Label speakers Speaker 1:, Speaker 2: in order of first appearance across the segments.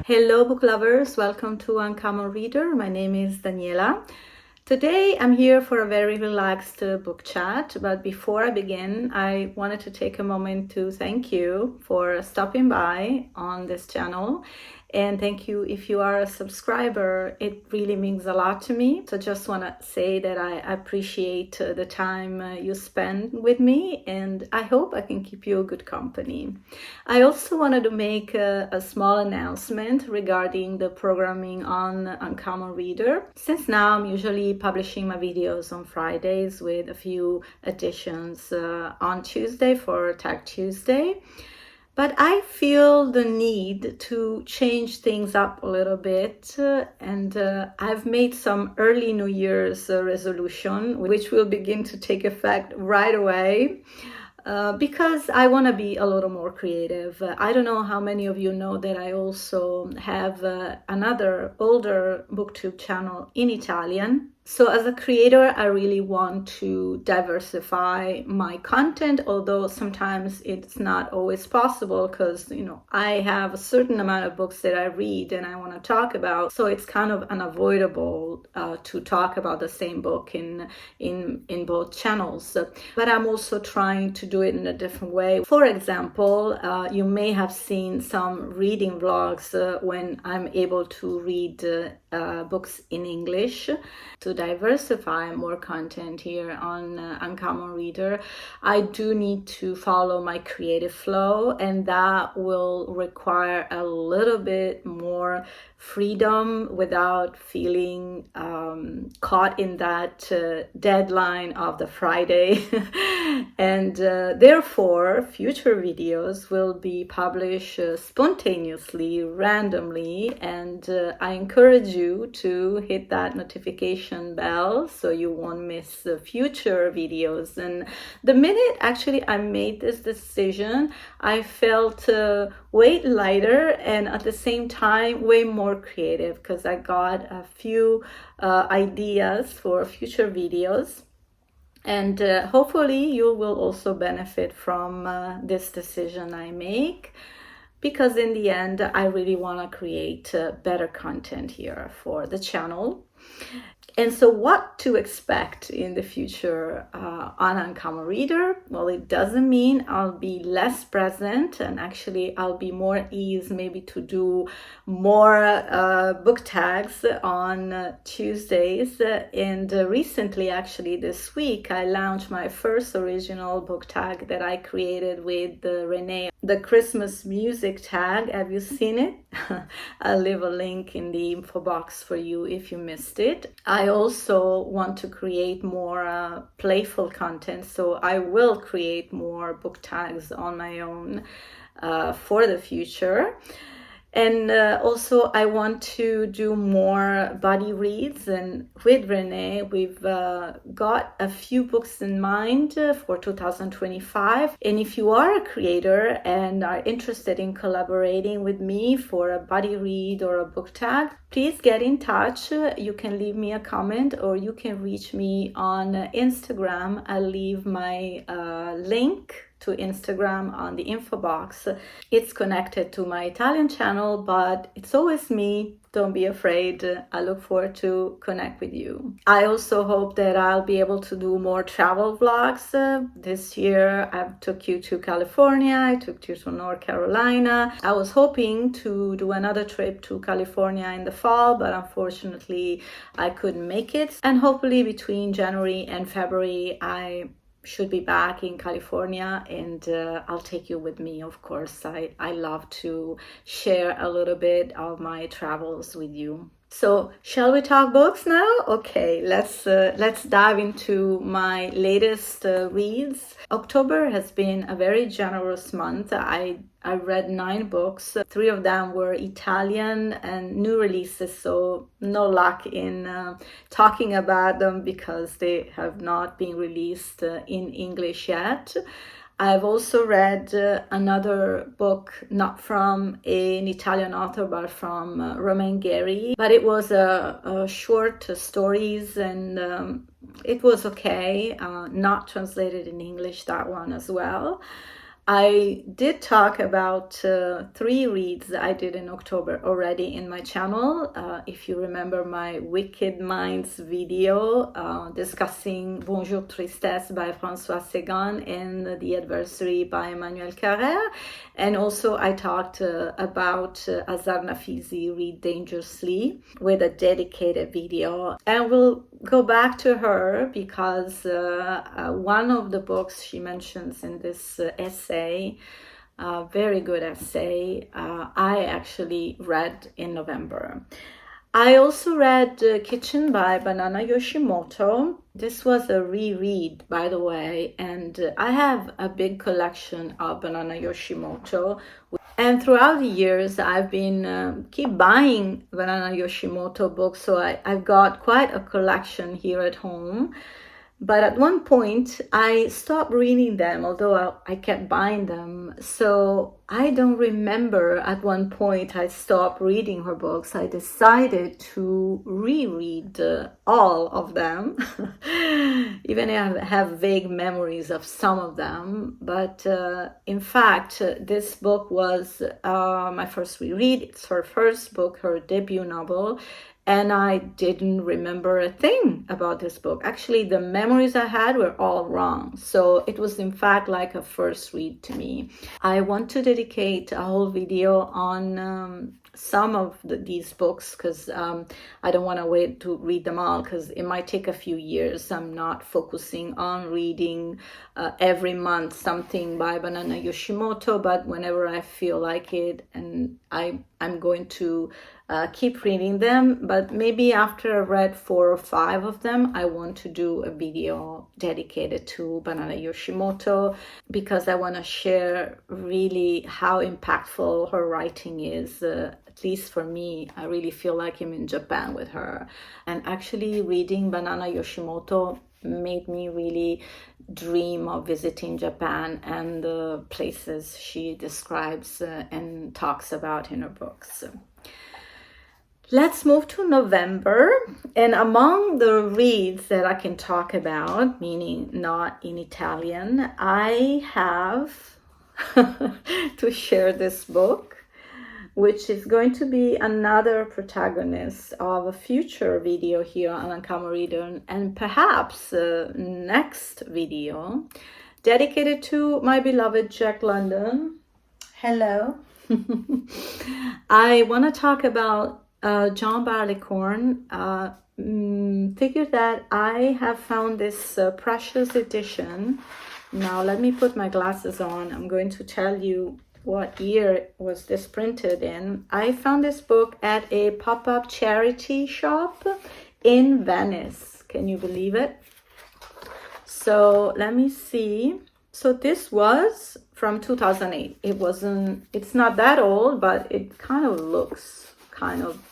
Speaker 1: Hello book lovers, welcome to Uncommon Reader. My name is Daniela. Today I'm here for a very relaxed book chat, but before I begin, I wanted to take a moment to thank you for stopping by on this channel. And thank you if you are a subscriber. It really means a lot to me. So just want to say that I appreciate the time you spend with me, and I hope I can keep you a good company. I also wanted to make a small announcement regarding the programming on Uncommon Reader. Since now I'm usually publishing my videos on Fridays with a few additions on Tuesday for Tag Tuesday. But I feel the need to change things up a little bit, and I've made some early New Year's resolution, which will begin to take effect right away. Because I want to be a little more creative. I don't know how many of you know that I also have another older BookTube channel in Italian. So as a creator, I really want to diversify my content, although sometimes it's not always possible because, I have a certain amount of books that I read and I want to talk about. So it's kind of unavoidable to talk about the same book in both channels. But I'm also trying to do it in a different way. For example, you may have seen some reading vlogs when I'm able to read books in English. To diversify more content here on Uncommon Reader, I do need to follow my creative flow, and that will require a little bit more freedom without feeling caught in that deadline of the Friday. And therefore, future videos will be published spontaneously, randomly, and I encourage you to hit that notification bell so you won't miss the future videos. And the minute actually I made this decision, I felt way lighter and at the same time way more creative, because I got a few ideas for future videos. And hopefully you will also benefit from this decision I make, because in the end, I really want to create better content here for the channel. And so what to expect in the future on Uncommon Reader? Well, it doesn't mean I'll be less present, and actually I'll be more at ease maybe to do more book tags on Tuesdays. And recently, actually this week, I launched my first original book tag that I created with Renee, the Christmas music tag. Have you seen it? I'll leave a link in the info box for you if you missed it. I also want to create more playful content, so I will create more book tags on my own for the future. And also I want to do more buddy reads, and with Renee we've got a few books in mind for 2025. And if you are a creator and are interested in collaborating with me for a buddy read or a book tag, please get in touch. You can leave me a comment or you can reach me on Instagram. I'll leave my link to Instagram on the info box. It's connected to my Italian channel, but it's always me. Don't be afraid. I look forward to connect with you. I also hope that I'll be able to do more travel vlogs. This year I took you to California, I took you to North Carolina. I was hoping to do another trip to California in the fall, but unfortunately I couldn't make it. And hopefully between January and February I should be back in California, and I'll take you with me, of course. I love to share a little bit of my travels with you. So shall we talk books now? Okay, let's dive into my latest reads. October has been a very generous month. I read 9 books. 3 of them were Italian and new releases, so no luck in talking about them because they have not been released in English yet. I've also read another book, not from an Italian author, but from Romain Gary. But it was a short stories, and it was okay. Not translated in English, that one as well. I did talk about 3 reads I did in October already in my channel. If you remember my Wicked Minds video discussing Bonjour Tristesse by François Ségan and The Adversary by Emmanuel Carrère. And also I talked about Azar Nafizi, Read Dangerously, with a dedicated video. And we'll go back to her because one of the books she mentions in this essay, very good essay, I actually read in November. I also read Kitchen by Banana Yoshimoto. This was a reread, by the way, and I have a big collection of Banana Yoshimoto. And throughout the years, I've been keep buying Banana Yoshimoto books, so I've got quite a collection here at home. But at one point, I stopped reading them, although I kept buying them. So I don't remember at one point I stopped reading her books. I decided to reread all of them. Even if I have vague memories of some of them. But in fact, this book was my first reread. It's her first book, her debut novel. And I didn't remember a thing about this book. Actually, the memories I had were all wrong. So it was, in fact, like a first read to me. I want to dedicate a whole video on some of these books because I don't want to wait to read them all because it might take a few years. I'm not focusing on reading every month something by Banana Yoshimoto, but whenever I feel like it, and I'm going to keep reading them, but maybe after I've read 4 or 5 of them, I want to do a video dedicated to Banana Yoshimoto because I want to share really how impactful her writing is. At least for me, I really feel like I'm in Japan with her. And actually reading Banana Yoshimoto made me really dream of visiting Japan and the places she describes and talks about in her books. Let's move to November, and among the reads that I can talk about, meaning not in Italian, I have to share this book, which is going to be another protagonist of a future video here on Uncommon Reader, and perhaps next video dedicated to my beloved Jack London. Hello. I want to talk about John Barleycorn. Figure that I have found this precious edition. Now let me put my glasses on. I'm going to tell you what year was this printed in. I found this book at a pop-up charity shop in Venice. Can you believe it? So let me see. So this was from 2008. It's not that old, but it kind of looks kind of,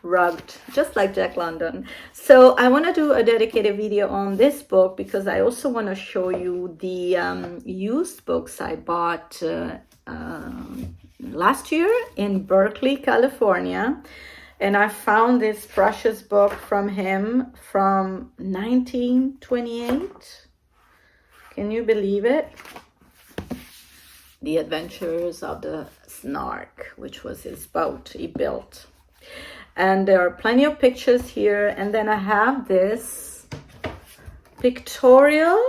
Speaker 1: rugged, just like Jack London. So I want to do a dedicated video on this book because I also want to show you the used books I bought last year in Berkeley, California. And I found this precious book from him from 1928. Can you believe it? The Adventures of the Snark, which was his boat he built. And there are plenty of pictures here. And then I have this pictorial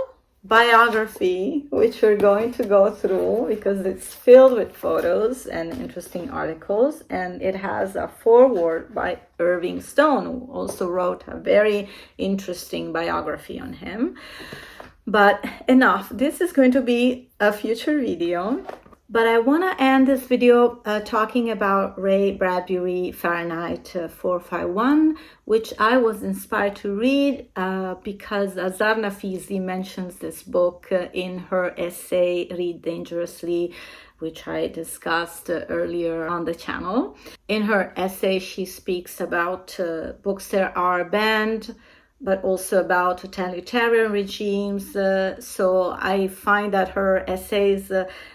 Speaker 1: biography, which we're going to go through because it's filled with photos and interesting articles. And it has a foreword by Irving Stone, who also wrote a very interesting biography on him. But enough, this is going to be a future video. But I want to end this video talking about Ray Bradbury, Fahrenheit 451, which I was inspired to read because Azar Nafizi mentions this book in her essay, Read Dangerously, which I discussed earlier on the channel. In her essay, she speaks about books that are banned, but also about totalitarian regimes. So I find that her essays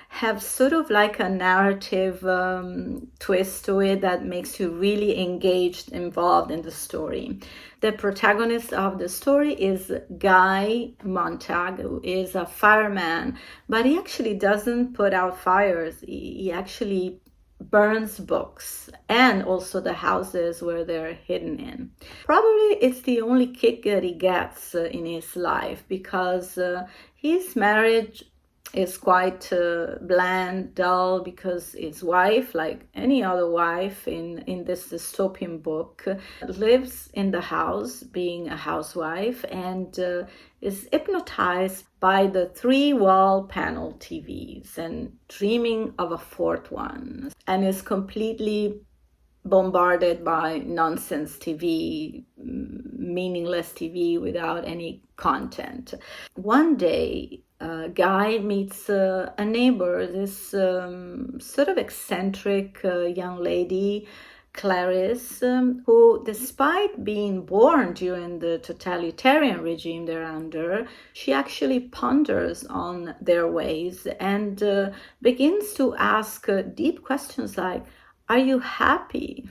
Speaker 1: have sort of like a narrative twist to it that makes you really engaged, involved in the story. The protagonist of the story is Guy Montag, who is a fireman, but he actually doesn't put out fires. He actually burns books and also the houses where they're hidden in. Probably it's the only kick that he gets in his life, because his marriage is quite bland, dull, because his wife, like any other wife in this dystopian book, lives in the house being a housewife and is hypnotized by the 3-wall panel TVs and dreaming of a fourth one, and is completely bombarded by nonsense TV, meaningless TV without any content. One day, Guy meets a neighbor, this sort of eccentric young lady, Clarice, who, despite being born during the totalitarian regime they're under, she actually ponders on their ways and begins to ask deep questions like, are you happy?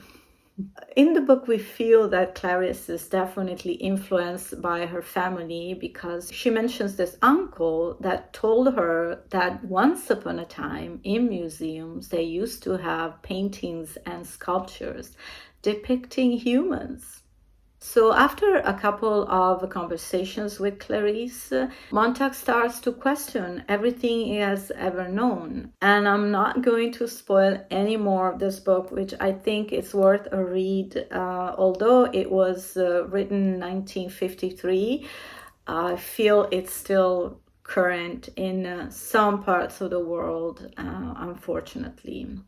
Speaker 1: In the book, we feel that Clarice is definitely influenced by her family, because she mentions this uncle that told her that once upon a time in museums they used to have paintings and sculptures depicting humans. So after a couple of conversations with Clarice, Montag starts to question everything he has ever known. And I'm not going to spoil any more of this book, which I think is worth a read. Although it was written in 1953, I feel it's still current in some parts of the world, unfortunately.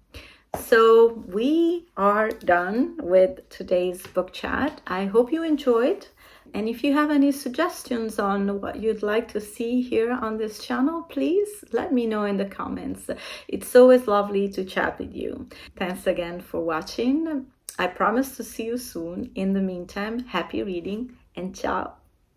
Speaker 1: So we are done with today's book chat. I hope you enjoyed. And if you have any suggestions on what you'd like to see here on this channel, please let me know in the comments. It's always lovely to chat with you. Thanks again for watching. I promise to see you soon. In the meantime, happy reading and ciao.